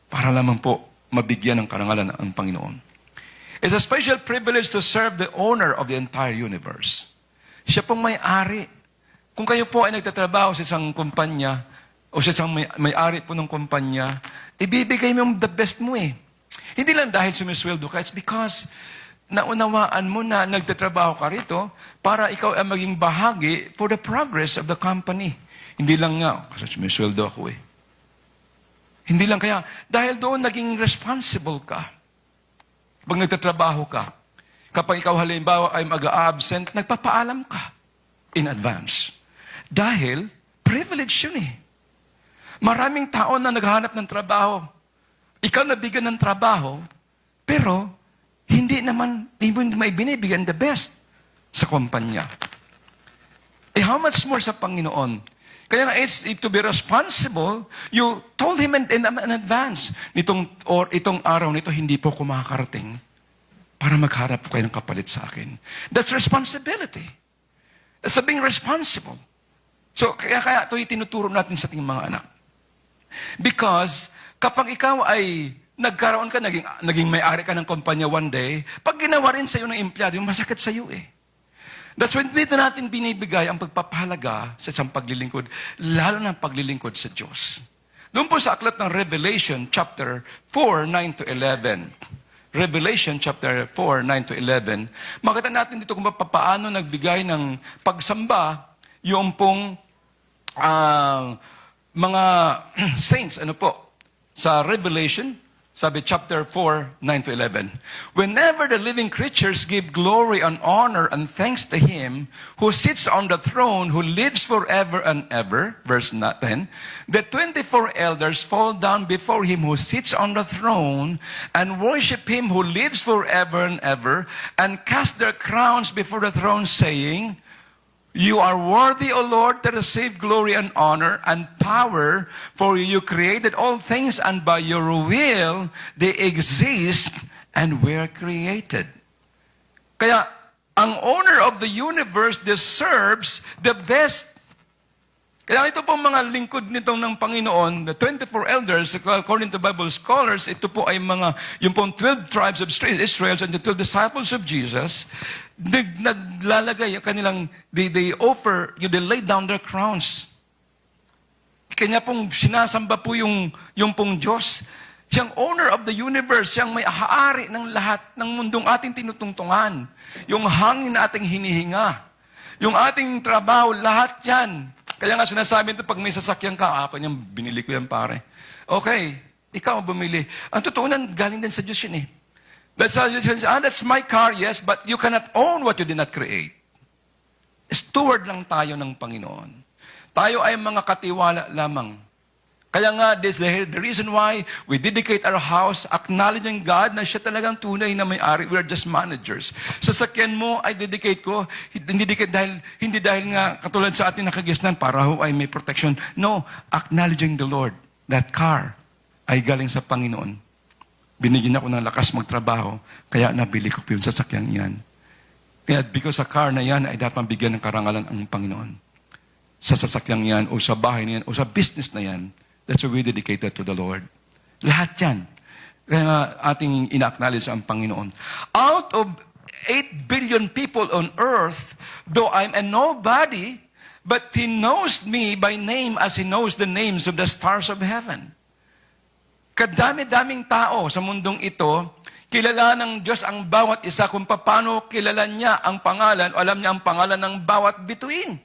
para lamang po mabigyan ng karangalan ang Panginoon. It's a special privilege to serve the owner of the entire universe. Siya pong may-ari. Kung kayo po ay nagtatrabaho sa isang kumpanya o sa isang may-ari po ng kumpanya, ibibigay mo yung the best mo eh. Hindi lang dahil sumisweldo ka, it's because naunawaan mo na nagtatrabaho ka rito para ikaw ay maging bahagi for the progress of the company. Hindi lang nga, kasi sumisweldo ako eh. Hindi lang kaya, dahil doon naging responsible ka. Pag nagtatrabaho ka, kapag ikaw halimbawa ay mag-absent, nagpapaalam ka in advance. Dahil, privilege yun eh. Maraming tao na naghahanap ng trabaho. Ikaw nabigyan ng trabaho, pero hindi may binibigyan the best sa kumpanya. How much more sa Panginoon? Kaya nga, to be responsible, you told Him in advance, itong araw nito, hindi po ako makakarating para magharap kayo ng kapalit sa akin. That's responsibility. That's being responsible. So, kaya ito tinuturo natin sa ating mga anak. Because, kapag ikaw ay nagkaroon ka, naging may-ari ka ng kumpanya one day, pag ginawa rin sa'yo ng empleyado, yung masakit sa'yo eh. That's when dito natin binibigay ang pagpapahalaga sa isang paglilingkod, lalo na paglilingkod sa Diyos. Doon po sa aklat ng Revelation chapter 4, 9 to 11. Revelation chapter 4, 9 to 11. Makita natin dito kung paano nagbigay ng pagsamba yung pong mga saints, sa Revelation, sabi chapter 4, 9 to 11. Whenever the living creatures give glory and honor and thanks to Him who sits on the throne, who lives forever and ever, verse 10, the 24 elders fall down before Him who sits on the throne and worship Him who lives forever and ever, and cast their crowns before the throne, saying, You are worthy, O Lord, to receive glory and honor and power, for you created all things, and by your will they exist and we're created. Kaya, ang owner of the universe deserves the best. Kaya ito po mga lingkod nitong ng Panginoon, the 24 elders, according to Bible scholars, ito po ay yung pong 12 tribes of Israel and the 12 disciples of Jesus, naglalagay yung kanilang, they lay down their crowns. Kanya pong sinasamba po yung pong Diyos. Siyang owner of the universe, siyang may ahari ng lahat ng mundong ating tinutungtungan. Yung hangin na ating hinihinga. Yung ating trabaho, lahat yan. Kaya nga sinasabi ito, pag may sasakyan ka, ako niyang binili ko yan pare. Okay, ikaw bumili. Ang totoo nan, galing din sa Diyos yun eh. That's my car, yes, but you cannot own what you did not create. Steward lang tayo ng Panginoon. Tayo ay mga katiwala lamang. Kaya nga, this is the reason why we dedicate our house acknowledging God na siya talagang tunay na may-ari. We are just managers. Sasakyan mo ay dedicate ko, hindi dahil nga katulad sa ating nakagisnan para ho ay may protection. No, acknowledging the Lord. That car ay galing sa Panginoon. Binigyan ako ng lakas magtrabaho, kaya nabili ko po yung sasakyan yan. Kaya because sa car na yan ay dapat bigyan ng karangalan ang Panginoon. Sa sasakyan yan, o sa bahay na yan, o sa business na yan, that's why we dedicate that to the Lord. Lahat yan. Kaya nga ating ina-acknowledge ang Panginoon. Out of 8 billion people on earth, though I'm a nobody, but He knows me by name as He knows the names of the stars of heaven. Kadami-daming tao sa mundong ito, kilala ng Diyos ang bawat isa kung paano kilala niya ang pangalan o alam niya ang pangalan ng bawat bituin.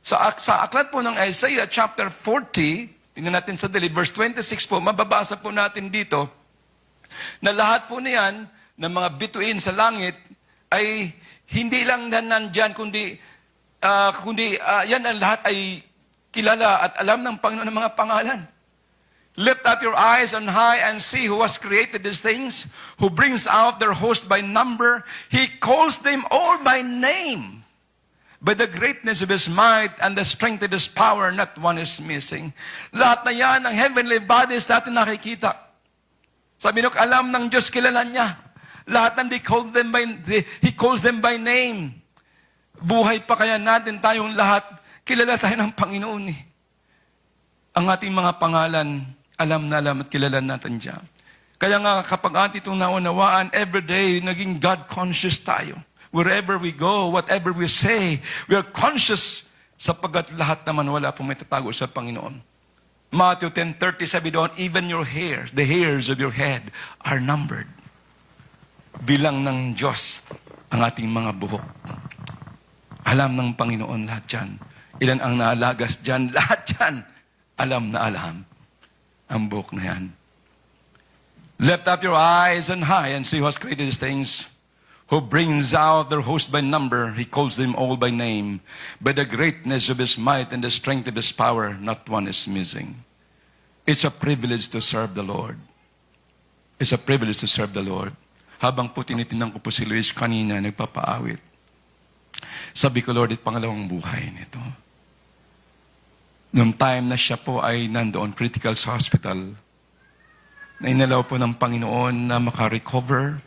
Sa aklat po ng Isaiah chapter 40, tingnan natin sa verse 26 po, mababasa po natin dito, na lahat po niyan, ng mga bituin sa langit, ay hindi lang nandyan, kundi yan ang lahat ay kilala at alam ng Panginoon ng mga pangalan. Lift up your eyes on high and see who has created these things, who brings out their host by number. He calls them all by name. By the greatness of His might and the strength of His power, not one is missing. Lahat na yan, ang heavenly bodies natin nakikita. Sabi nung alam ng Diyos, kilala niya. Lahat ng He calls them by name. Buhay pa kaya natin tayong lahat, kilala tayo ng Panginoon eh. Ang ating mga pangalan, alam na alam at kilala natin siya. Kaya nga kapag ating itong naunawaan, everyday naging God-conscious tayo. Wherever we go, whatever we say, we are conscious sapagkat lahat naman wala pong may tatago sa Panginoon. Matthew 10:30 sabi doon, even your hairs, the hairs of your head are numbered. Bilang ng Diyos ang ating mga buhok. Alam ng Panginoon lahat yan. Ilan ang naalagas dyan? Lahat yan. Alam na alam ang buhok na yan. Lift up your eyes on high and see who has created these things. Who brings out their host by number, He calls them all by name. By the greatness of His might and the strength of His power, not one is missing. It's a privilege to serve the Lord. It's a privilege to serve the Lord. Habang po tinitingnan ko po si Luis kanina, nagpapaawit. Sabi ko, Lord, pangalawang buhay nito. Noong time na siya po ay nandoon, critical sa hospital, na inalaw po ng Panginoon na makarecover.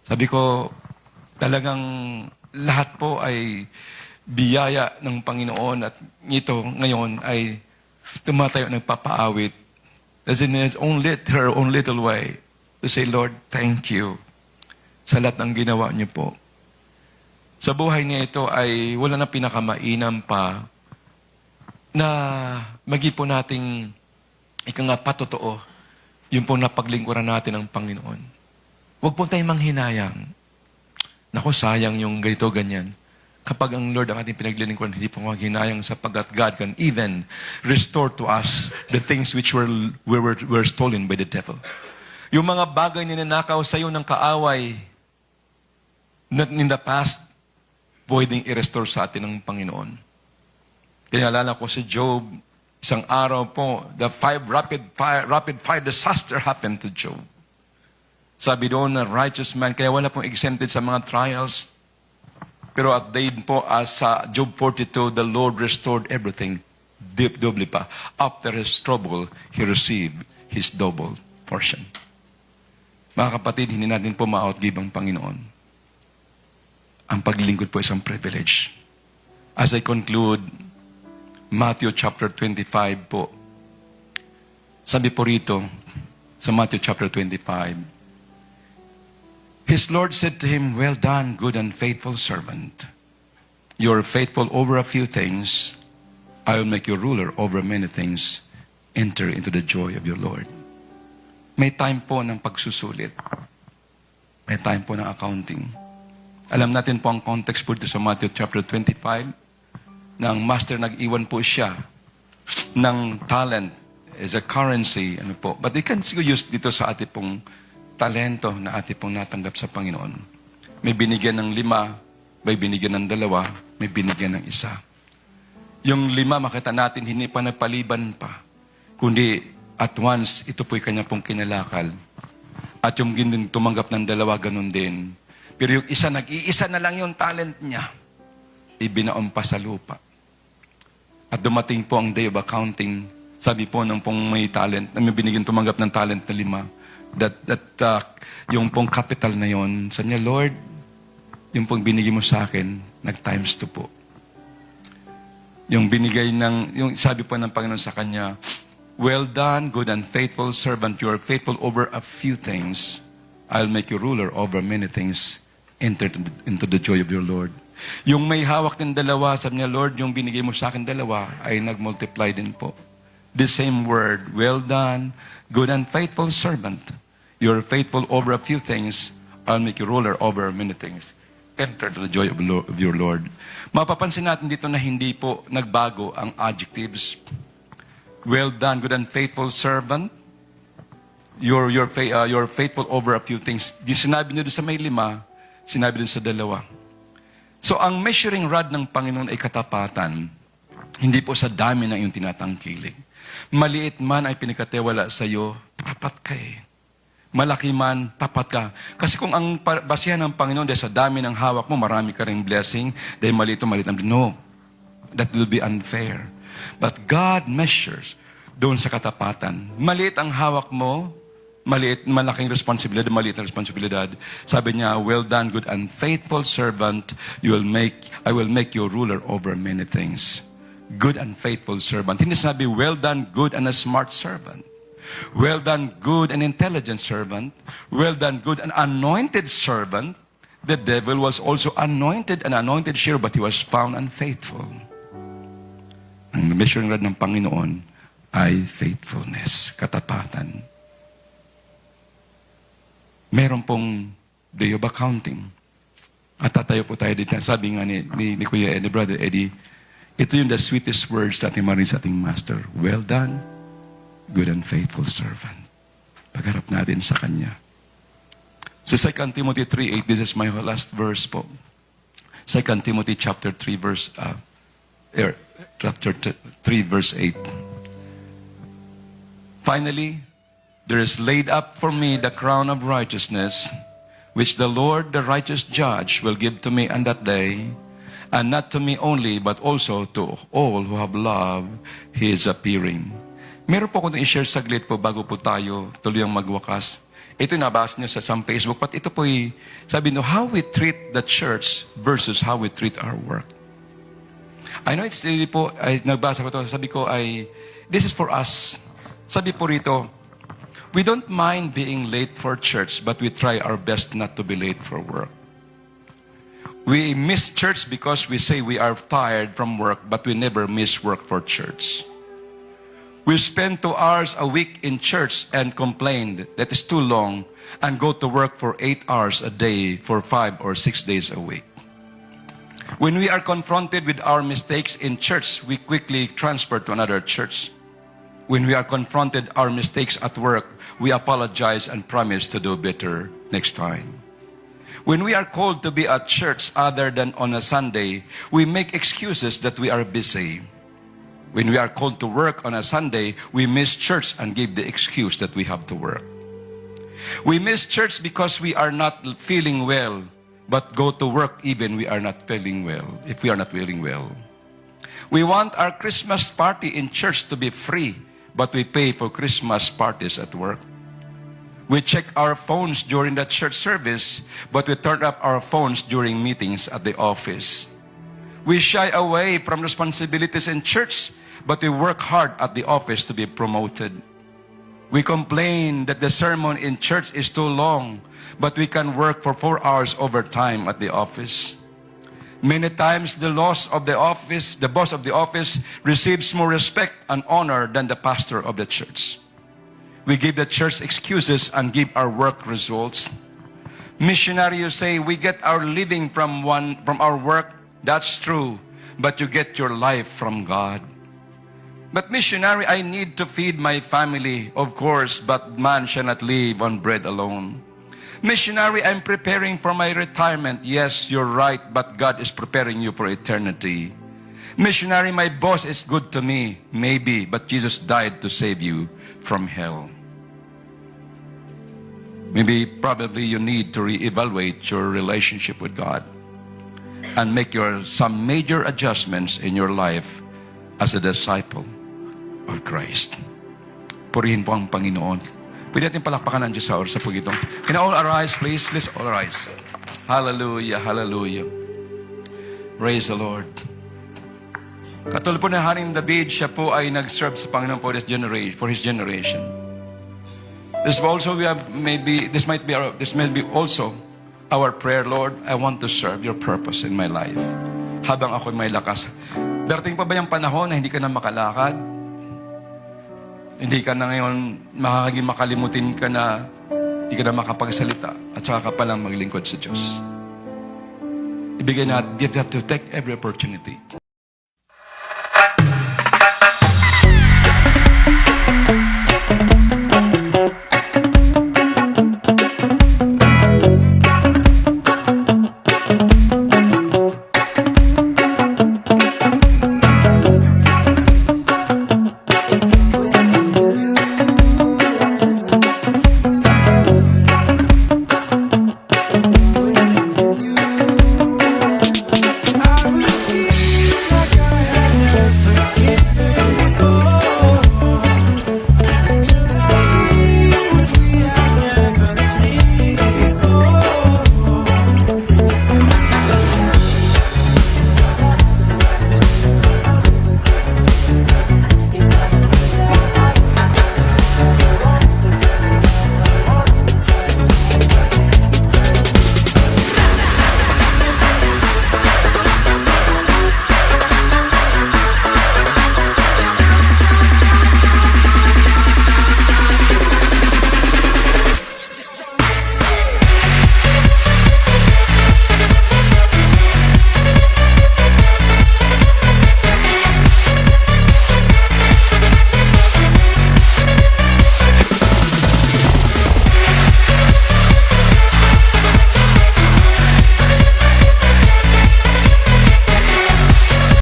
Sabi ko, talagang lahat po ay biyaya ng Panginoon at ito ngayon ay tumatayo nagpapaawit. As in his her own little way to say, Lord, thank you sa lahat ng ginawa niyo po. Sa buhay niya ito ay wala na pinakamainam pa na magi po nating patotoo yung po napaglingkuran natin ng Panginoon. Huwag po tayong manghinayang. Naku, sayang yung ganito, ganyan. Kapag ang Lord ang ating pinaglilingkuran, hindi po maghinayang sapagkat God can even restore to us the things which were stolen by the devil. Yung mga bagay na ninanakaw sa iyo ng kaaway in the past, pwedeng i-restore sa atin ng Panginoon. Kaya alala ko si Job, isang araw po, the rapid fire disaster happened to Job. Sabi doon na righteous man, kaya wala pong exempted sa mga trials. Pero at dayn po, as sa Job 42, the Lord restored everything. Doble pa. After his trouble, he received his double portion. Mga kapatid, hindi natin po ma-outgive ang Panginoon. Ang paglilingkod po isang privilege. As I conclude, Matthew chapter 25 po. Sabi po rito, sa Matthew chapter 25, His Lord said to him, "Well done, good and faithful servant. You are faithful over a few things. I will make you ruler over many things. Enter into the joy of your Lord." May time po ng pagsusulit. May time po ng accounting. Alam natin po ang context po dito sa Matthew chapter 25, na ang master nag-iwan po siya ng talent as a currency. Ano po. But we can use dito sa ating pong talento na ating pong natanggap sa Panginoon. May binigyan ng 5, may binigyan ng 2, may binigyan ng 1. Yung 5, makita natin, hindi pa nagpaliban pa. Kundi at once, ito po'y kanya pong kinalakal. At yung tumanggap ng 2, ganun din. Pero yung isa, nag-iisa na lang yung talent niya. Ibinaon pa sa lupa. At dumating po ang day of accounting. Sabi po ng pong may talent, na may binigyan tumanggap ng talent na 5, yung pong capital na yon, sabi niya, "Lord, yung pong binigay mo sa akin, nag-times 2 po." Yung binigay yung sabi po ng Panginoon sa kanya, "Well done, good and faithful servant. You are faithful over a few things. I'll make you ruler over many things. Enter into the joy of your Lord." Yung may hawak ng 2, sabi niya, "Lord, yung binigay mo sa akin 2, ay nag-multiply din po." The same word, "Well done, good and faithful servant. You are faithful over a few things. I'll make you ruler over many things. Enter to the joy of your Lord." Mapapansin natin dito na hindi po nagbago ang adjectives. Well done, good and faithful servant. You're faithful over a few things. Di sinabi niyo doon sa may 5, sinabi doon sa 2. So, ang measuring rod ng Panginoon ay katapatan. Hindi po sa dami na iyong tinatangkilik. Maliit man ay pinagkatiwala sa iyo, tapat ka eh. Malaki man, tapat ka. Kasi kung ang basihan ng Panginoon dahil sa dami ng hawak mo, marami ka ring blessing, dahil maliit ang no. That will be unfair. But God measures doon sa katapatan. Maliit ang hawak mo, malaking responsibilidad, maliit ang responsibilidad. Sabi niya, "Well done, good and faithful servant. I will make you ruler over many things." Good and faithful servant. Hindi sabi, "Well done, good and a smart servant." Well done, good and intelligent servant. Well done, good and anointed servant. The devil was also anointed share, but he was found unfaithful. Ang measuring rod ng Panginoon ay faithfulness, katapatan. Meron pong day of accounting. At tatayo po tayo dito. Sabi nga ni Kuya Eddie, Brother Eddie, ito yung the sweetest words natin marinig sa ating Master. "Well done, good and faithful servant." Pagharap natin sa Kanya. Sa 2 Timothy 3:8, this is my last verse po. 2 Timothy chapter 3 verse 8. "Finally, there is laid up for me the crown of righteousness, which the Lord, the righteous judge, will give to me on that day, and not to me only, but also to all who have loved His appearing." Meron po akong i-share saglit po bago po tayo tuluyang magwakas. Ito nabasa niyo sa some Facebook, but ito po sabi niyo, how we treat the church versus how we treat our work. I know it's really po, nagbasa ko ito, sabi ko this is for us. Sabi po rito, we don't mind being late for church, but we try our best not to be late for work. We miss church because we say we are tired from work, but we never miss work for church. We spend 2 hours a week in church and complain that it's too long, and go to work for 8 hours a day for 5 or 6 days a week. When we are confronted with our mistakes in church, we quickly transfer to another church. When we are confronted our mistakes at work, we apologize and promise to do better next time. When we are called to be at church other than on a Sunday, we make excuses that we are busy. When we are called to work on a Sunday, we miss church and give the excuse that we have to work. We miss church because we are not feeling well, but go to work even we are not feeling well, if we are not feeling well. We want our Christmas party in church to be free, but we pay for Christmas parties at work. We check our phones during the church service, but we turn off our phones during meetings at the office. We shy away from responsibilities in church, but we work hard at the office to be promoted. We complain that the sermon in church is too long, but we can work for 4 hours overtime at the office. Many times the boss of the office receives more respect and honor than the pastor of the church. We give the church excuses and give our work results. Missionary, you say, we get our living from our work. That's true, but you get your life from God. But missionary, I need to feed my family, of course, but man shall not live on bread alone. Missionary, I'm preparing for my retirement. Yes, you're right, but God is preparing you for eternity. Missionary, my boss is good to me. Maybe, but Jesus died to save you from hell. Maybe, probably you need to reevaluate your relationship with God and make some major adjustments in your life as a disciple of Christ. Purihin po ang Panginoon. Pwede natin palakpakan ang Diyos sa oras sa pagitong. Can all arise, please? Let's all arise. Hallelujah, hallelujah. Praise the Lord. Katulad po ng Haring David, siya po ay nag-serve sa Panginoon for his generation. This might be also our prayer, Lord. I want to serve your purpose in my life. Habang ako'y may lakas. Darating pa ba yung panahon na hindi ka na makalakad? Hindi ka na ngayon makalimutin ka na hindi ka na makapagsalita at saka ka palang maglingkod sa Diyos. You have to take every opportunity